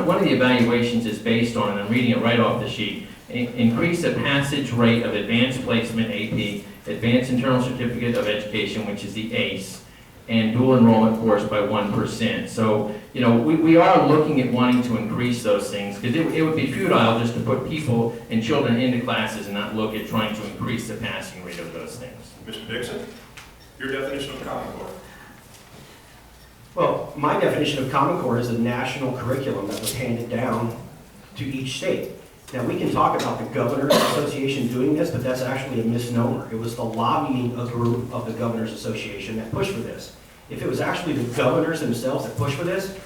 one of the evaluations is based on, and I'm reading it right off the sheet, increase the passage rate of advanced placement AP, advanced internal certificate of education, which is the ACE, and dual enrollment course by 1%. So, you know, we are looking at wanting to increase those things, because it would be futile just to put people and children into classes and not look at trying to increase the passing rate of those things. Mr. Dixon, your definition of Common Core? Well, my definition of Common Core is a national curriculum that was handed down to each state. Now, we can talk about the Governors Association doing this, but that's actually a misnomer. It was the lobbying group of the Governors Association that pushed for this. If it was actually the governors themselves that pushed for this,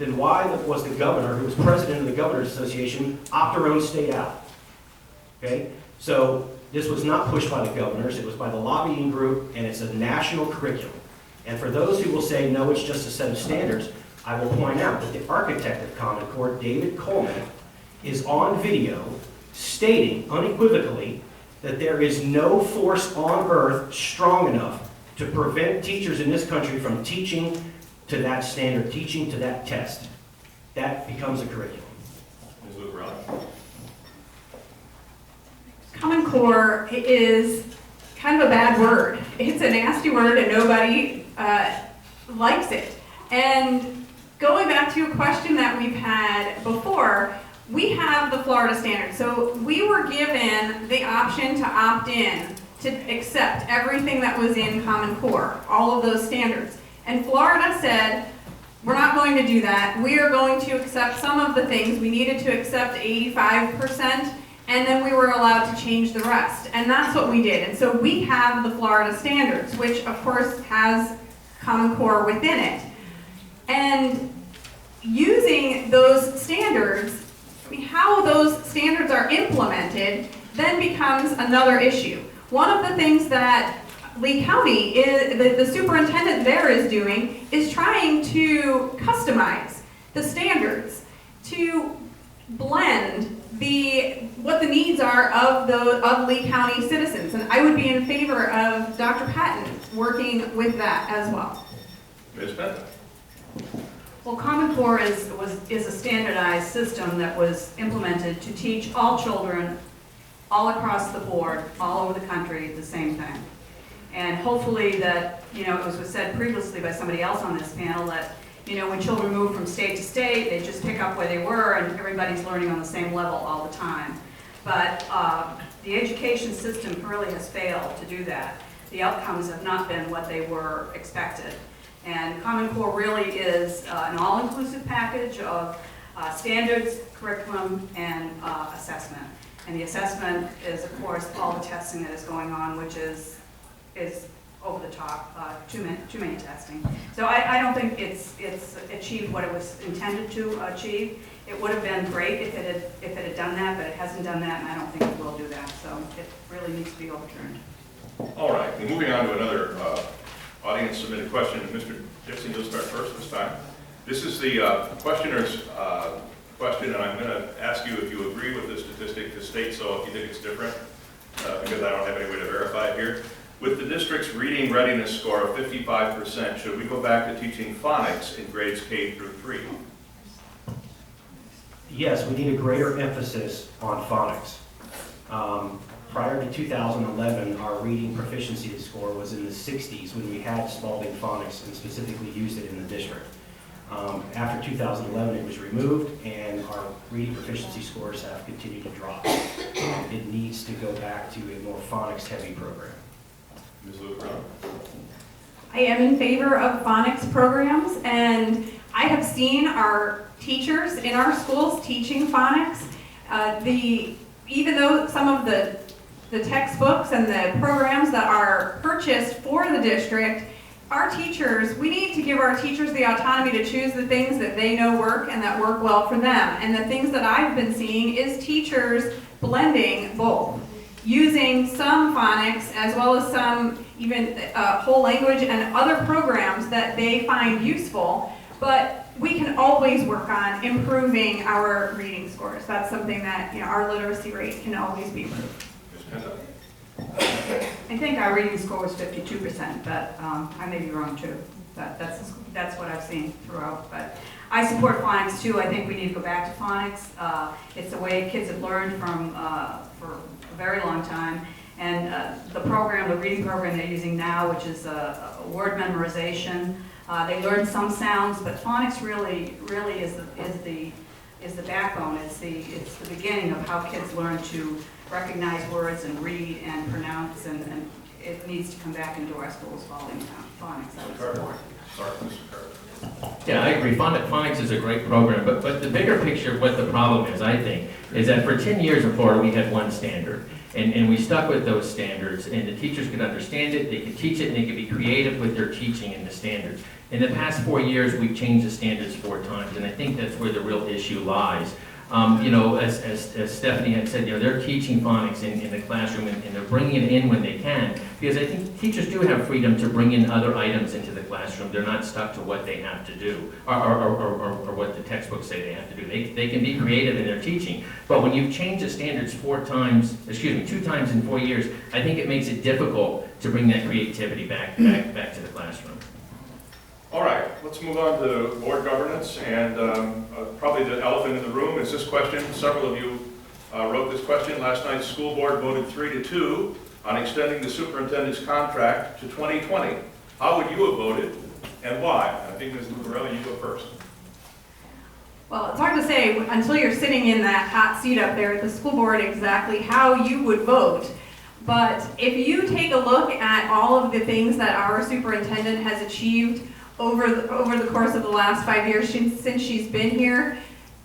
then why was the governor, who was president of the Governors Association, opt her own state out? Okay? So this was not pushed by the governors, it was by the lobbying group, and it's a national curriculum. And for those who will say, no, it's just a set of standards, I will point out that the architect of Common Core, David Coleman, is on video stating unequivocally that there is no force on earth strong enough to prevent teachers in this country from teaching to that standard, teaching to that test. That becomes a curriculum. Ms. Lucarelli? Common Core is kind of a bad word. It's a nasty word and nobody likes it. And going back to a question that we've had before, we have the Florida standard. So we were given the option to opt in to accept everything that was in Common Core, all of those standards. And Florida said, we're not going to do that. We are going to accept some of the things. We needed to accept 85%, and then we were allowed to change the rest. And that's what we did. And so we have the Florida standards, which of course has Common Core within it. And using those standards, I mean, how those standards are implemented then becomes another issue. One of the things that Lee County, the superintendent there is doing, is trying to customize the standards to blend what the needs are of Lee County citizens. And I would be in favor of Dr. Patton working with that as well. Ms. Bennett? Well, Common Core is a standardized system that was implemented to teach all children all across the board, all over the country, the same thing. And hopefully that, you know, it was said previously by somebody else on this panel that, you know, when children move from state to state, they just pick up where they were and everybody's learning on the same level all the time. But the education system really has failed to do that. The outcomes have not been what they were expected. And Common Core really is an all-inclusive package of standards, curriculum, and assessment. And the assessment is, of course, all the testing that is going on, which is over the top, too many testing. So I don't think it's achieved what it was intended to achieve. It would have been great if it had done that, but it hasn't done that, and I don't think it will do that. So it really needs to be overturned. All right, and moving on to another audience submitted question. Mr. Dixon, you'll start first this time. This is the questioner's question, and I'm going to ask you if you agree with the statistic to state so if you think it's different, because I don't have any way to verify it here. With the district's reading readiness score of 55%, should we go back to teaching phonics in grades K through 3? Yes, we need a greater emphasis on phonics. Prior to 2011, our reading proficiency score was in the 60s when we had Spalding phonics and specifically used it in the district. After 2011, it was removed, and our reading proficiency scores have continued to drop. It needs to go back to a more phonics-heavy program. Ms. Lucarelli? I am in favor of phonics programs, and I have seen our teachers in our schools teaching phonics. Even though some of the textbooks and the programs that are purchased for the district, our teachers, we need to give our teachers the autonomy to choose the things that they know work and that work well for them. And the things that I've been seeing is teachers blending both, using some phonics as well as some even whole language and other programs that they find useful, but we can always work on improving our reading scores. That's something that, you know, our literacy rate can always be improved. I think our reading score was 52%, but I may be wrong too. That's what I've seen throughout. But I support phonics too. I think we need to go back to phonics. It's the way kids have learned from for a very long time. And the program, the reading program they're using now, which is a word memorization, they learn some sounds, but phonics really is the backbone. It's the beginning of how kids learn to recognize words and read and pronounce, and it needs to come back into our schools following phonics. I would support. Sorry, Mr. Carter. Yeah, I agree. Phonics is a great program, but the bigger picture of what the problem is, I think, is that for 10 years in Florida, we had one standard. And we stuck with those standards, and the teachers could understand it, they could teach it, and they could be creative with their teaching in the standards. In the past 4 years, we've changed the standards 4 times, and I think that's where the real issue lies. As Stephanie had said, they're teaching phonics in the classroom, and they're bringing it in when they can, because I think teachers do have freedom to bring in other items into the classroom. They're not stuck to what they have to do, or what the textbooks say they have to do. They can be creative in their teaching, but when you've changed the standards 2 times in 4 years, I think it makes it difficult to bring that creativity back to the classroom. All right, let's move on to board governance, and probably the elephant in the room is this question. Several of you wrote this question. Last night, school board voted 3-2 on extending the superintendent's contract to 2020. How would you have voted, and why? I think Ms. Lucarelli, you go first. Well, it's hard to say until you're sitting in that hot seat up there at the school board exactly how you would vote. But if you take a look at all of the things that our superintendent has achieved over the course of the last 5 years since she's been here,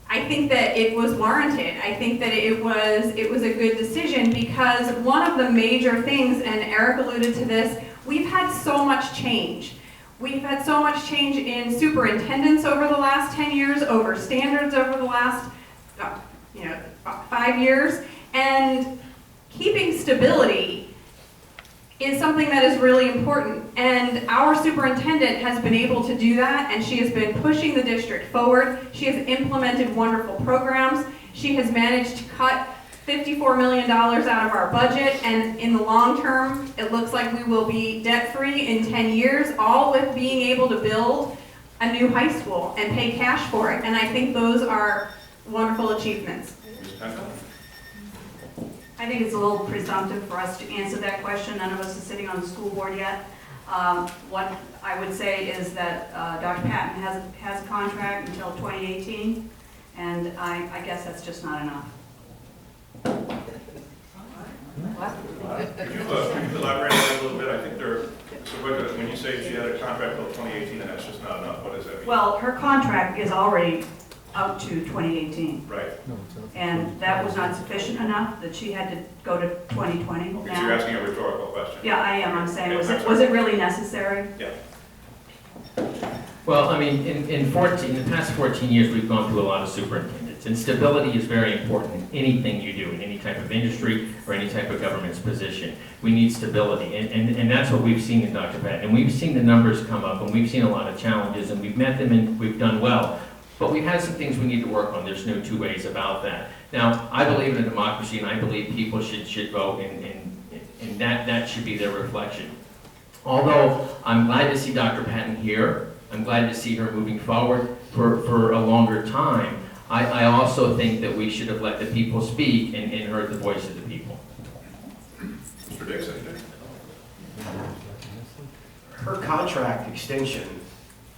I think that it was warranted. I think that it was a good decision, because one of the major things, and Eric alluded to this, we've had so much change. We've had so much change in superintendents over the last 10 years, over standards over the last 5 years, and keeping stability is something that is really important, and our superintendent has been able to do that, and she has been pushing the district forward. She has implemented wonderful programs. She has managed to cut $54 million out of our budget, and in the long term, it looks like we will be debt-free in 10 years, all with being able to build a new high school and pay cash for it, and I think those are wonderful achievements. I think it's a little presumptive for us to answer that question. None of us are sitting on the school board yet. What I would say is that Dr. Patton has a contract until 2018, and I guess that's just not enough. What? Could you elaborate on that a little bit? I think when you say she had a contract until 2018 and that's just not enough, what does that mean? Well, her contract is already out to 2018. Right. And that was not sufficient enough, that she had to go to 2020. Okay, so you're asking a rhetorical question. Yeah, I am. I'm saying, was it really necessary? Yeah. Well, I mean, in the past 14 years, we've gone through a lot of superintendents, and stability is very important in anything you do, in any type of industry or any type of government's position. We need stability, and that's what we've seen in Dr. Patton. And we've seen the numbers come up, and we've seen a lot of challenges, and we've met them, and we've done well. But we've had some things we need to work on. There's no two ways about that. Now, I believe in a democracy, and I believe people should vote, and that should be their reflection. Although I'm glad to see Dr. Patton here, I'm glad to see her moving forward for a longer time. I also think that we should have let the people speak and heard the voice of the people. Mr. Dixon. Her contract extension,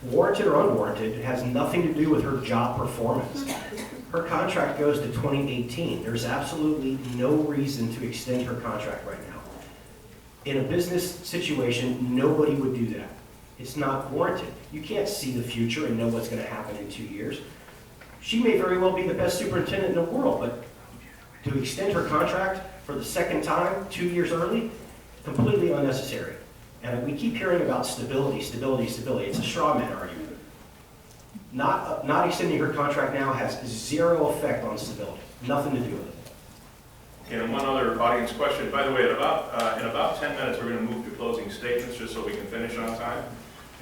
warranted or unwarranted, has nothing to do with her job performance. Her contract goes to 2018. There's absolutely no reason to extend her contract right now. In a business situation, nobody would do that. It's not warranted. You can't see the future and know what's going to happen in 2 years. She may very well be the best superintendent in the world, but to extend her contract for the second time, 2 years early, completely unnecessary. And we keep hearing about stability. It's a straw man argument. Not extending her contract now has zero effect on stability. Nothing to do with it. Okay, and one other audience question. By the way, in about 10 minutes, we're going to move to closing statements just so we can finish on time.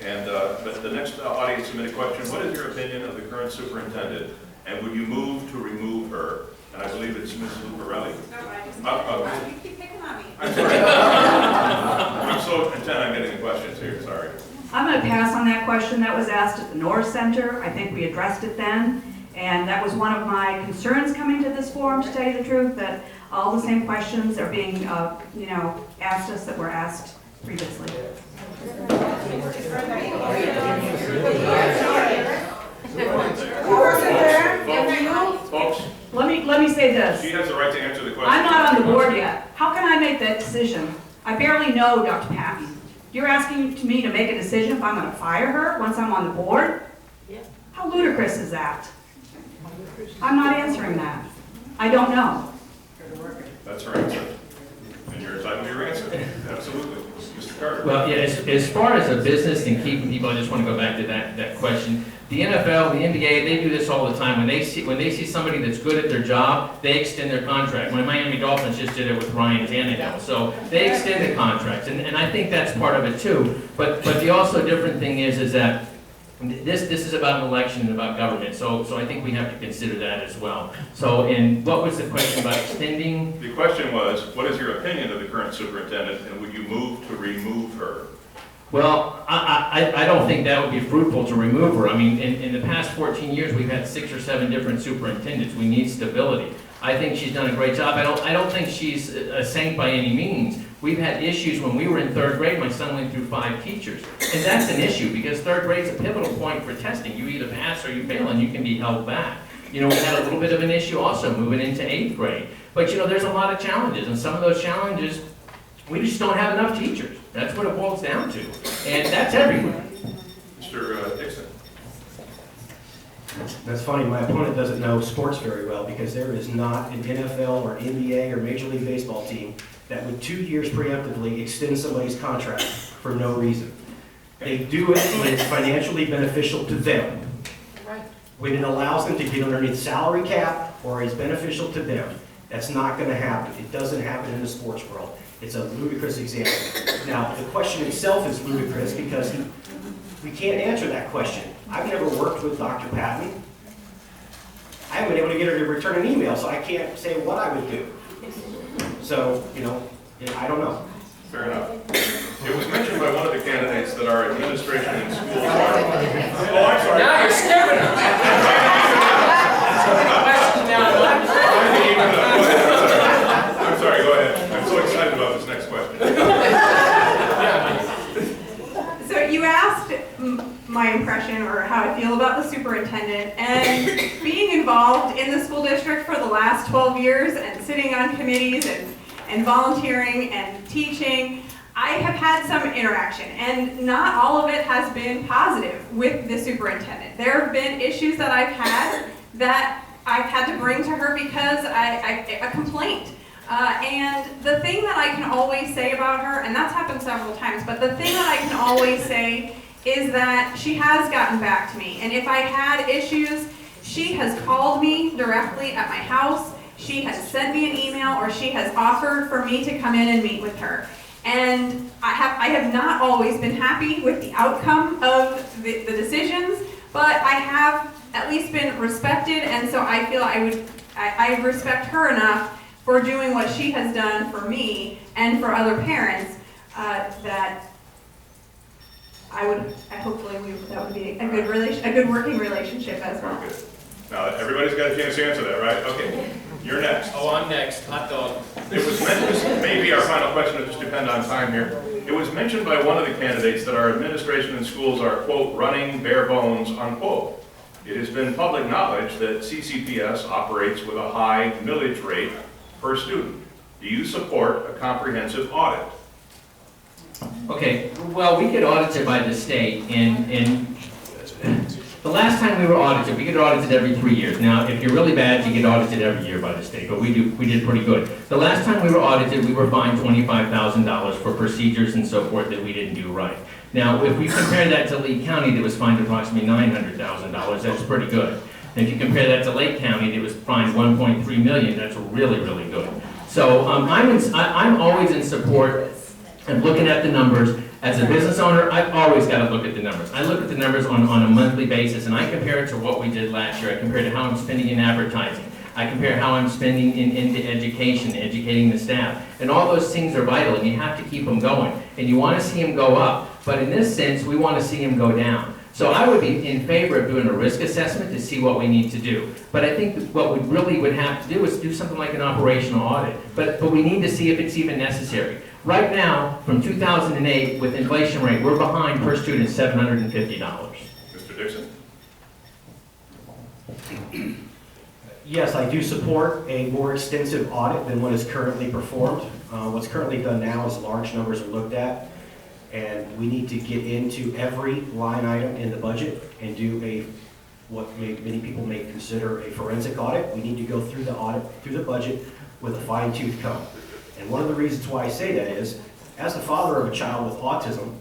And but the next audience submitted question: what is your opinion of the current superintendent, and would you move to remove her? And I believe it's Ms. Lucarelli. No, I just Okay. you keep picking on me. I'm sorry. I'm so intent on getting the questions here. Sorry. I'm going to pass on that question. That was asked at the North Center. I think we addressed it then. And that was one of my concerns coming to this forum, to tell you the truth, that all the same questions are being, asked us that were asked previously. Folks, Let me say this. she has the right to answer the question. I'm not on the board yet. How can I make that decision? I barely know Dr. Patton. You're asking me to make a decision if I'm going to fire her once I'm on the board? How ludicrous is that? I'm not answering that. I don't know. That's her answer. And you're entitled to your answer. Absolutely. Mr. Carter. Well, yeah, as far as a business and keeping people, I just want to go back to that question. The NFL, the NBA, they do this all the time. When they see somebody that's good at their job, they extend their contract. My Miami Dolphins just did it with Ryan Tannehill. So they extend the contracts, and I think that's part of it too. But the also different thing is that this is about an election and about government. So I think we have to consider that as well. So, and what was the question about extending? The question was, what is your opinion of the current superintendent, and would you move to remove her? Well, I don't think that would be fruitful to remove her. I mean, in the past 14 years, we've had 6 or 7 different superintendents. We need stability. I think she's done a great job. I don't think she's a saint by any means. We've had issues when we were in 3rd grade. My son went through 5 teachers. And that's an issue because 3rd grade's a pivotal point for testing. You either pass or you fail and you can be held back. We had a little bit of an issue also moving into 8th grade. But there's a lot of challenges, and some of those challenges, we just don't have enough teachers. That's what it boils down to. And that's everywhere. Mr. Dixon. That's funny, my opponent doesn't know sports very well because there is not an NFL or NBA or Major League Baseball team that would 2 years preemptively extend somebody's contract for no reason. They do it when it's financially beneficial to them. When it allows them to get underneath salary cap or is beneficial to them. That's not going to happen. It doesn't happen in the sports world. It's a ludicrous example. Now, the question itself is ludicrous because we can't answer that question. I've never worked with Dr. Patton. I haven't been able to get her to return an email, so I can't say what I would do. So, I don't know. Fair enough. It was mentioned by one of the candidates that our administration and schools are... Oh, I'm sorry. Now you're scaring us. I'm sorry, go ahead. I'm so excited about this next question. So you asked my impression or how I feel about the superintendent, and being involved in the school district for the last 12 years and sitting on committees and volunteering and teaching, I have had some interaction, and not all of it has been positive with the superintendent. There have been issues that I've had that I've had to bring to her because a complaint. And the thing that I can always say about her, and that's happened several times, but the thing that I can always say is that she has gotten back to me. And if I had issues, she has called me directly at my house, she has sent me an email, or she has offered for me to come in and meet with her. And I have not always been happy with the outcome of the decisions, but I have at least been respected, and so I feel I respect her enough for doing what she has done for me and for other parents, that hopefully that would be a good working relationship as well. Very good. Now, everybody's got a chance to answer that, right? Okay, you're next. Oh, I'm next. Hot dog. It was mentioned, this may be our final question, it'll just depend on time here. It was mentioned by one of the candidates that our administration and schools are, quote, running bare bones, unquote. It has been public knowledge that CCPS operates with a high millage rate per student. Do you support a comprehensive audit? Okay, well, we get audited by the state, and the last time we were audited, we get audited every 3 years. Now, if you're really bad, you get audited every year by the state, but we did pretty good. The last time we were audited, we were fined $25,000 for procedures and so forth that we didn't do right. Now, if we compare that to Lee County, that was fined approximately $900,000, that's pretty good. And if you compare that to Lake County, that was fined $1.3 million, that's really, really good. So I'm always in support of looking at the numbers. As a business owner, I've always got to look at the numbers. I look at the numbers on a monthly basis, and I compare it to what we did last year. I compare it to how I'm spending in advertising. I compare how I'm spending into education, educating the staff. And all those things are vital, and you have to keep them going. And you want to see them go up. But in this sense, we want to see them go down. So I would be in favor of doing a risk assessment to see what we need to do. But I think that what we really would have to do is do something like an operational audit. But we need to see if it's even necessary. Right now, from 2008, with inflation rate, we're behind per student $750. Mr. Dixon? Yes, I do support a more extensive audit than what is currently performed. What's currently done now is large numbers are looked at, and we need to get into every line item in the budget and do many people may consider a forensic audit. We need to go through the audit, through the budget with a fine-tooth comb. And one of the reasons why I say that is, as the father of a child with autism,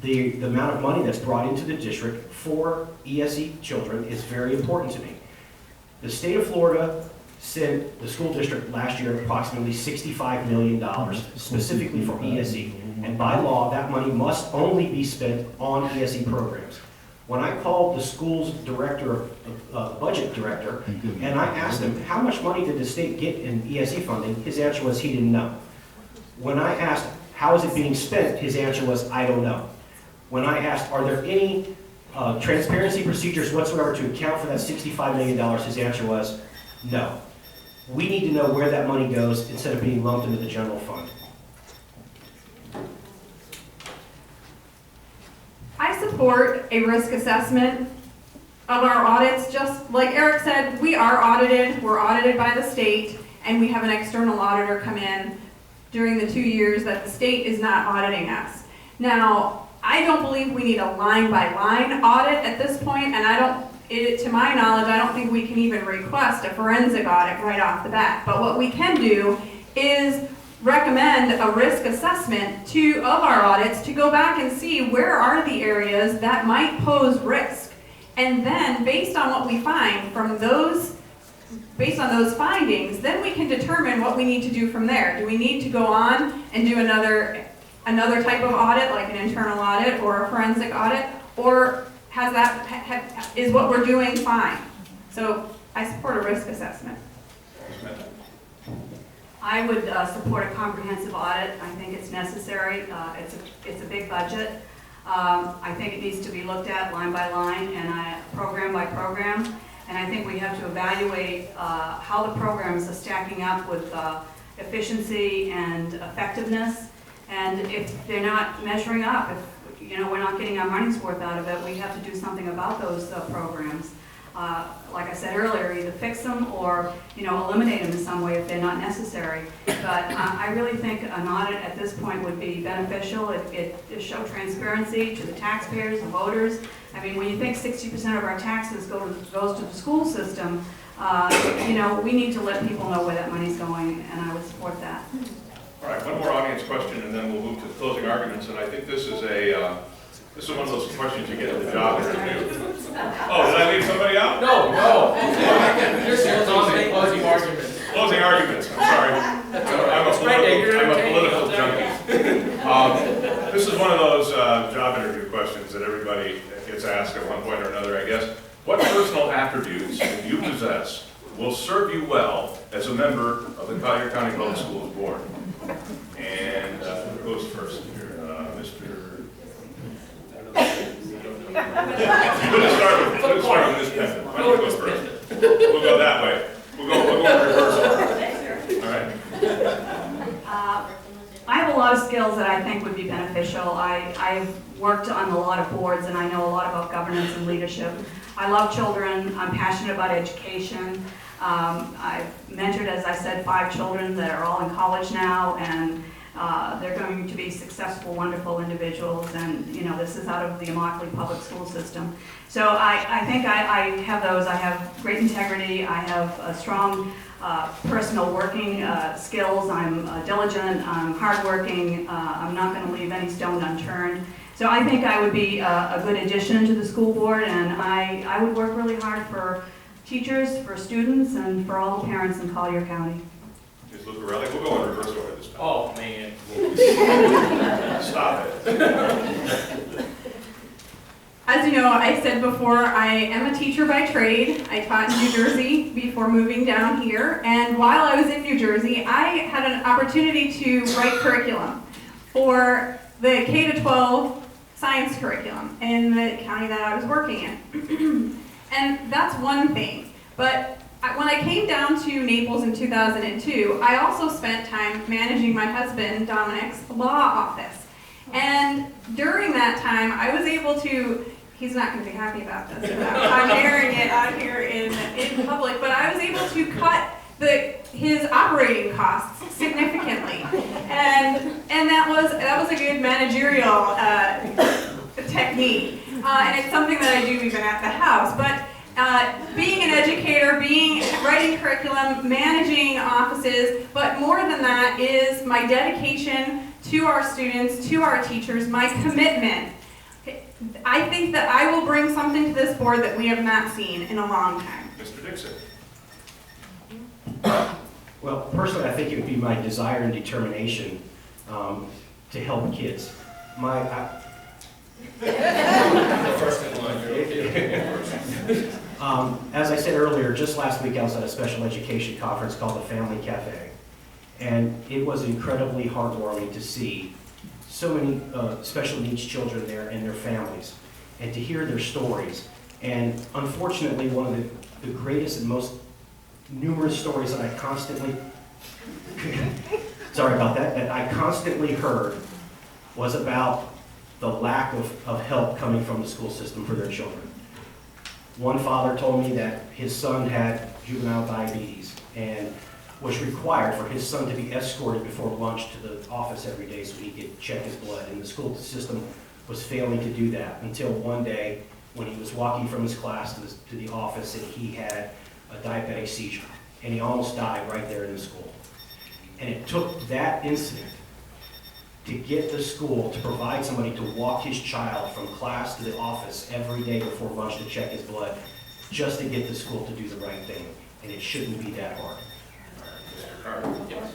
the amount of money that's brought into the district for ESE children is very important to me. The state of Florida sent the school district last year approximately $65 million specifically for ESE. And by law, that money must only be spent on ESE programs. When I called the school's director, budget director, and I asked him, how much money did the state get in ESE funding? His answer was he didn't know. When I asked, how is it being spent? His answer was, I don't know. When I asked, are there any transparency procedures whatsoever to account for that $65 million, his answer was, no. We need to know where that money goes instead of being lumped into the general fund. I support a risk assessment of our audits. Just like Eric said, we are audited. We're audited by the state, and we have an external auditor come in during the 2 years that the state is not auditing us. Now, I don't believe we need a line-by-line audit at this point, and to my knowledge, I don't think we can even request a forensic audit right off the bat. But what we can do is recommend a risk assessment of our audits to go back and see where are the areas that might pose risk. And then based on what we find from those, based on those findings, then we can determine what we need to do from there. Do we need to go on and do another type of audit, like an internal audit or a forensic audit, or is what we're doing fine? So I support a risk assessment. I would support a comprehensive audit. I think it's necessary. It's a big budget. I think it needs to be looked at line by line and program by program. And I think we have to evaluate how the programs are stacking up with efficiency and effectiveness. And if they're not measuring up, if we're not getting our money's worth out of it, we have to do something about those programs. Like I said earlier, either fix them or eliminate them in some way if they're not necessary. But I really think an audit at this point would be beneficial. It show transparency to the taxpayers, the voters. I mean, when you think 60% of our taxes goes to the school system, we need to let people know where that money's going, and I would support that. All right, one more audience question, and then we'll move to the closing arguments. And I think this is one of those questions you get at the job interview. Oh, did I leave somebody out? No. Just closing arguments. Closing arguments. I'm sorry. I'm a political junkie. This is one of those job interview questions that everybody gets asked at one point or another, I guess. What personal attributes that you possess will serve you well as a member of the Collier County Public Schools Board? And who goes first here? Mr. Let's start with Ms. Penton. Why don't you go first? We'll go that way. We'll go in reverse. All right. I have a lot of skills that I think would be beneficial. I've worked on a lot of boards and I know a lot about governance and leadership. I love children. I'm passionate about education. I've mentored, as I said, 5 children that are all in college now, and they're going to be successful, wonderful individuals, and this is out of the Immokalee public school system. So I think I have those. I have great integrity. I have a strong personal working skills. I'm diligent. I'm hardworking. I'm not going to leave any stone unturned. So I think I would be a good addition to the school board, and I would work really hard for teachers, for students, and for all the parents in Collier County. Ms. Lucarelli, we'll go in reverse order this time. Oh, man. Stop it. As you know, I said before, I am a teacher by trade. I taught in New Jersey before moving down here, and while I was in New Jersey, I had an opportunity to write curriculum for the K-12 science curriculum in the county that I was working in. And that's one thing. But when I came down to Naples in 2002, I also spent time managing my husband, Dominic's law office. And during that time, I was able to, he's not going to be happy about this, I'm airing it out here in public, but I was able to cut his operating costs significantly. And that was a good managerial technique. And it's something that I do even at the house. But being an educator, writing curriculum, managing offices, but more than that is my dedication to our students, to our teachers, my commitment. I think that I will bring something to this board that we have not seen in a long time. Mr. Dixon. Well, personally, I think it would be my desire and determination to help kids. First in line. As I said earlier, just last week I was at a special education conference called the Family Cafe. And it was incredibly heartwarming to see so many special needs children there and their families, and to hear their stories. And unfortunately, one of the greatest and most numerous stories that I constantly, sorry about that I constantly heard was about the lack of help coming from the school system for their children. One father told me that his son had juvenile diabetes and was required for his son to be escorted before lunch to the office every day so he could check his blood, and the school system was failing to do that until one day when he was walking from his class to the office and he had a diabetic seizure, and he almost died right there in the school. And it took that incident to get the school to provide somebody to walk his child from class to the office every day before lunch to check his blood, just to get the school to do the right thing. And it shouldn't be that hard. Mr. Carter. Yes.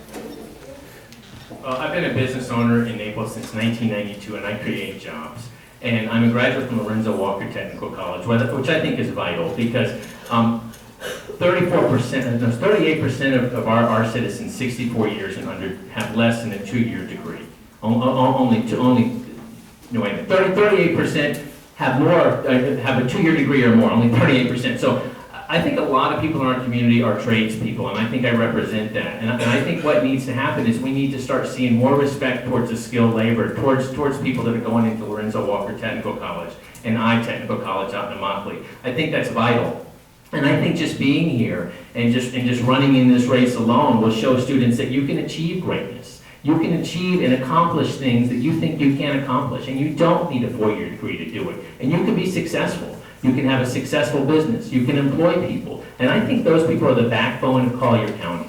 I've been a business owner in Naples since 1992, and I create jobs. And I'm a graduate from Lorenzo Walker Technical College, which I think is vital because 38% of our citizens, 64 years and under, have less than a 2-year degree. Only 38% have a 2-year degree or more. Only 38%. So I think a lot of people in our community are tradespeople, and I think I represent that. And I think what needs to happen is we need to start seeing more respect towards the skilled labor, towards people that are going into Lorenzo Walker Technical College and Technical College out in Immokalee. I think that's vital. And I think just being here and just running in this race alone will show students that you can achieve greatness. You can achieve and accomplish things that you think you can't accomplish, and you don't need a 4-year degree to do it. And you can be successful. You can have a successful business. You can employ people. And I think those people are the backbone of Collier County.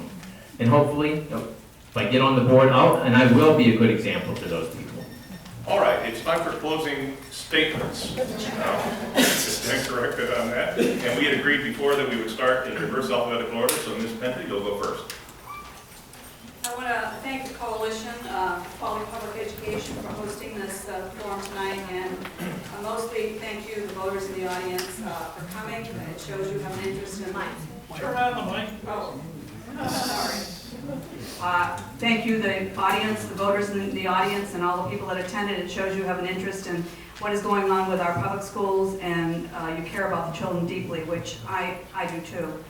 And hopefully, if I get on the board, I will be a good example to those people. All right, it's time for closing statements. Stand corrected on that. And we had agreed before that we would start in reverse alphabetical order, so Ms. Penta, you'll go first. I want to thank the Coalition Quality Public Education for hosting this forum tonight, and mostly thank you, the voters in the audience, for coming. It shows you have an interest in life. Turn on the mic. Oh, sorry. Thank you, the audience, the voters in the audience, and all the people that attended. It shows you have an interest in what is going on with our public schools, and you care about the children deeply, which I do too.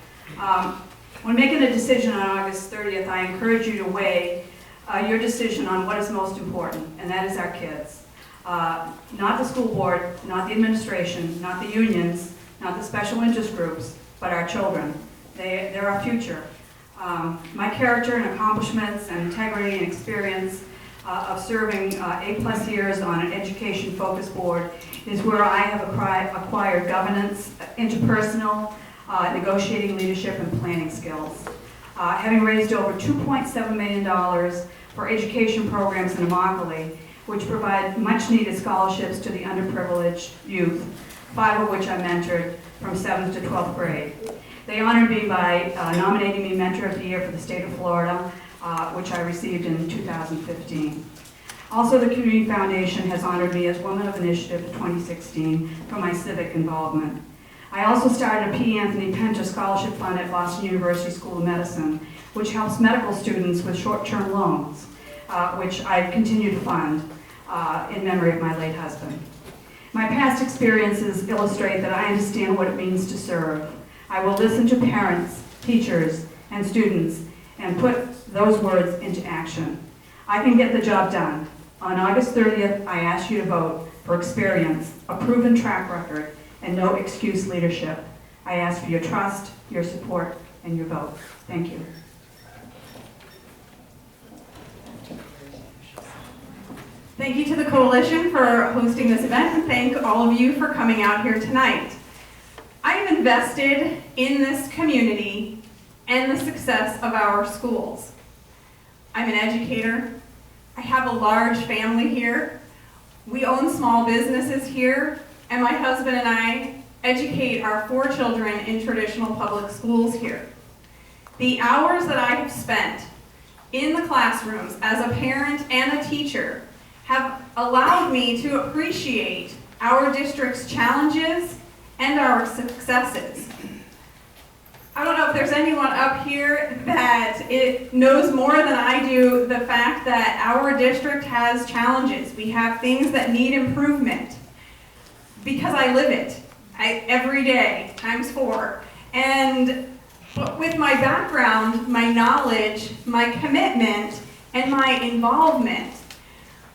When making a decision on August 30th, I encourage you to weigh your decision on what is most important, and that is our kids. Not the school board, not the administration, not the unions, not the special interest groups, but our children. They're our future. My character and accomplishments and integrity and experience of serving 8+ years on an education-focused board is where I have acquired governance, interpersonal, negotiating leadership, and planning skills. Having raised over $2.7 million for education programs in Immokalee, which provide much-needed scholarships to the underprivileged youth, 5 of which I mentored from 7th to 12th grade. They honored me by nominating me Mentor of the Year for the state of Florida, which I received in 2015. Also, the Community Foundation has honored me as Woman of Initiative 2016 for my civic involvement. I also started a P. Anthony Penta Scholarship Fund at Boston University School of Medicine, which helps medical students with short-term loans, which I continue to fund. in memory of my late husband. My past experiences illustrate that I understand what it means to serve. I will listen to parents, teachers, and students and put those words into action. I can get the job done. On August 30th, I ask you to vote for experience, a proven track record, and no excuse leadership. I ask for your trust, your support, and your vote. Thank you. Thank you to the coalition for hosting this event, and thank all of you for coming out here tonight. I am invested in this community and the success of our schools. I'm an educator. I have a large family here. We own small businesses here, and my husband and I educate our 4 children in traditional public schools here. The hours that I have spent in the classrooms as a parent and a teacher have allowed me to appreciate our district's challenges and our successes. I don't know if there's anyone up here that knows more than I do the fact that our district has challenges. We have things that need improvement because I live it every day, times 4. And with my background, my knowledge, my commitment, and my involvement,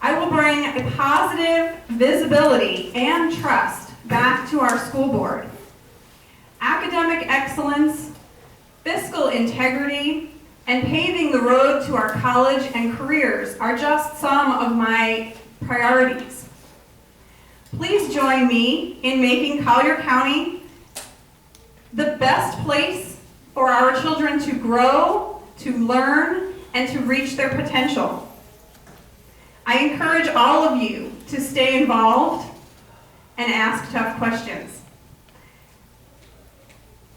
I will bring a positive visibility and trust back to our school board. Academic excellence, fiscal integrity, and paving the road to our college and careers are just some of my priorities. Please join me in making Collier County the best place for our children to grow, to learn, and to reach their potential. I encourage all of you to stay involved and ask tough questions.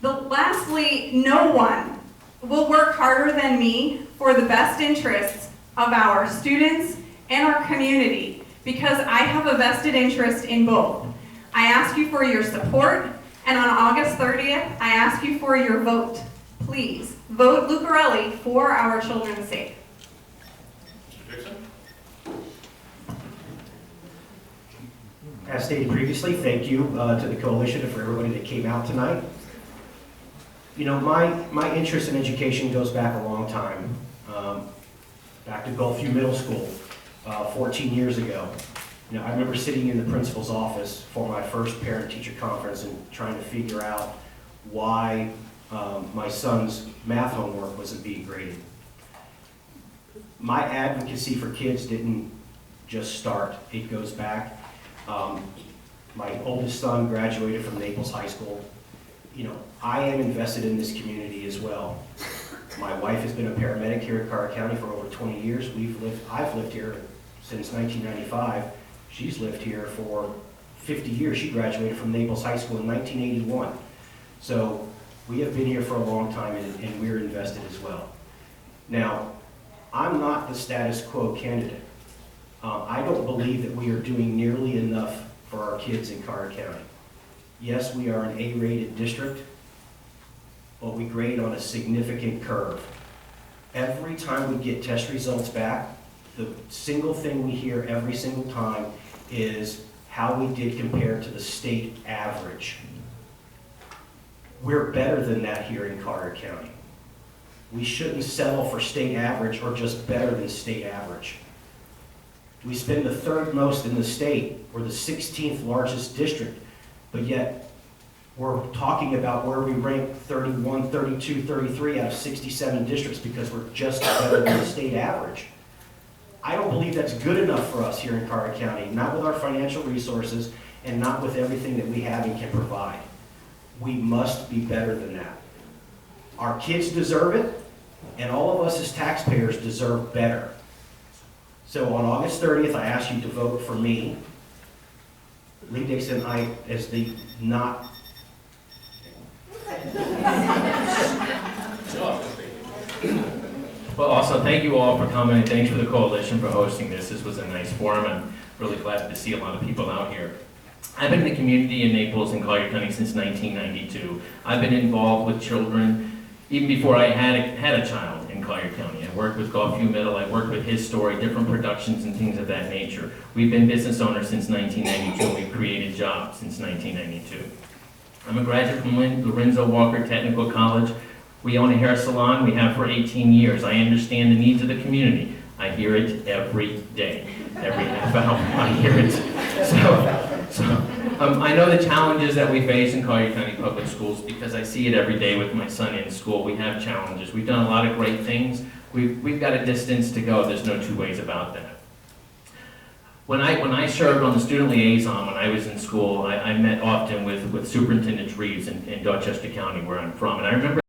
Lastly, no one will work harder than me for the best interests of our students and our community because I have a vested interest in both. I ask you for your support, and on August 30th, I ask you for your vote. Please, vote Lucarelli for our children's sake. Mr. Dixon? As stated previously, thank you to the coalition and for everybody that came out tonight. You know, my interest in education goes back a long time, back to Gulfview Middle School 14 years ago. You know, I remember sitting in the principal's office for my first parent-teacher conference and trying to figure out why my son's math homework wasn't being graded. My advocacy for kids didn't just start. It goes back. My oldest son graduated from Naples High School. You know, I am invested in this community as well. My wife has been a paramedic here at Collier County for over 20 years. I've lived here since 1995. She's lived here for 50 years. She graduated from Naples High School in 1981. So we have been here for a long time, and we're invested as well. Now, I'm not the status quo candidate. I don't believe that we are doing nearly enough for our kids in Collier County. Yes, we are an A-rated district, but we grade on a significant curve. Every time we get test results back, the single thing we hear every single time is how we did compare to the state average. We're better than that here in Collier County. We shouldn't settle for state average or just better than state average. We spend the 3rd most in the state. We're the 16th largest district, but yet we're talking about where we rank 31, 32, 33 out of 67 districts because we're just better than the state average. I don't believe that's good enough for us here in Collier County, not with our financial resources and not with everything that we have and can provide. We must be better than that. Our kids deserve it, and all of us as taxpayers deserve better. So on August 30th, I ask you to vote for me, Lee Dixon, as the not. Well, also, thank you all for coming, and thanks for the coalition for hosting this. This was a nice forum. I'm really glad to see a lot of people out here. I've been in the community in Naples and Collier County since 1992. I've been involved with children even before I had a child in Collier County. I worked with Gulfview Middle, I worked with His Story, different productions and things of that nature. We've been business owners since 1992. We've created jobs since 1992. I'm a graduate from Lorenzo Walker Technical College. We own a hair salon. We have for 18 years. I understand the needs of the community. I hear it every day. Every half hour, I hear it. I know the challenges that we face in Collier County Public Schools because I see it every day with my son in school. We have challenges. We've done a lot of great things. We've got a distance to go. There's no two ways about that. When I served on the student liaison when I was in school, I met often with Superintendent Reeves in Dorchester County, where I'm from, and I remember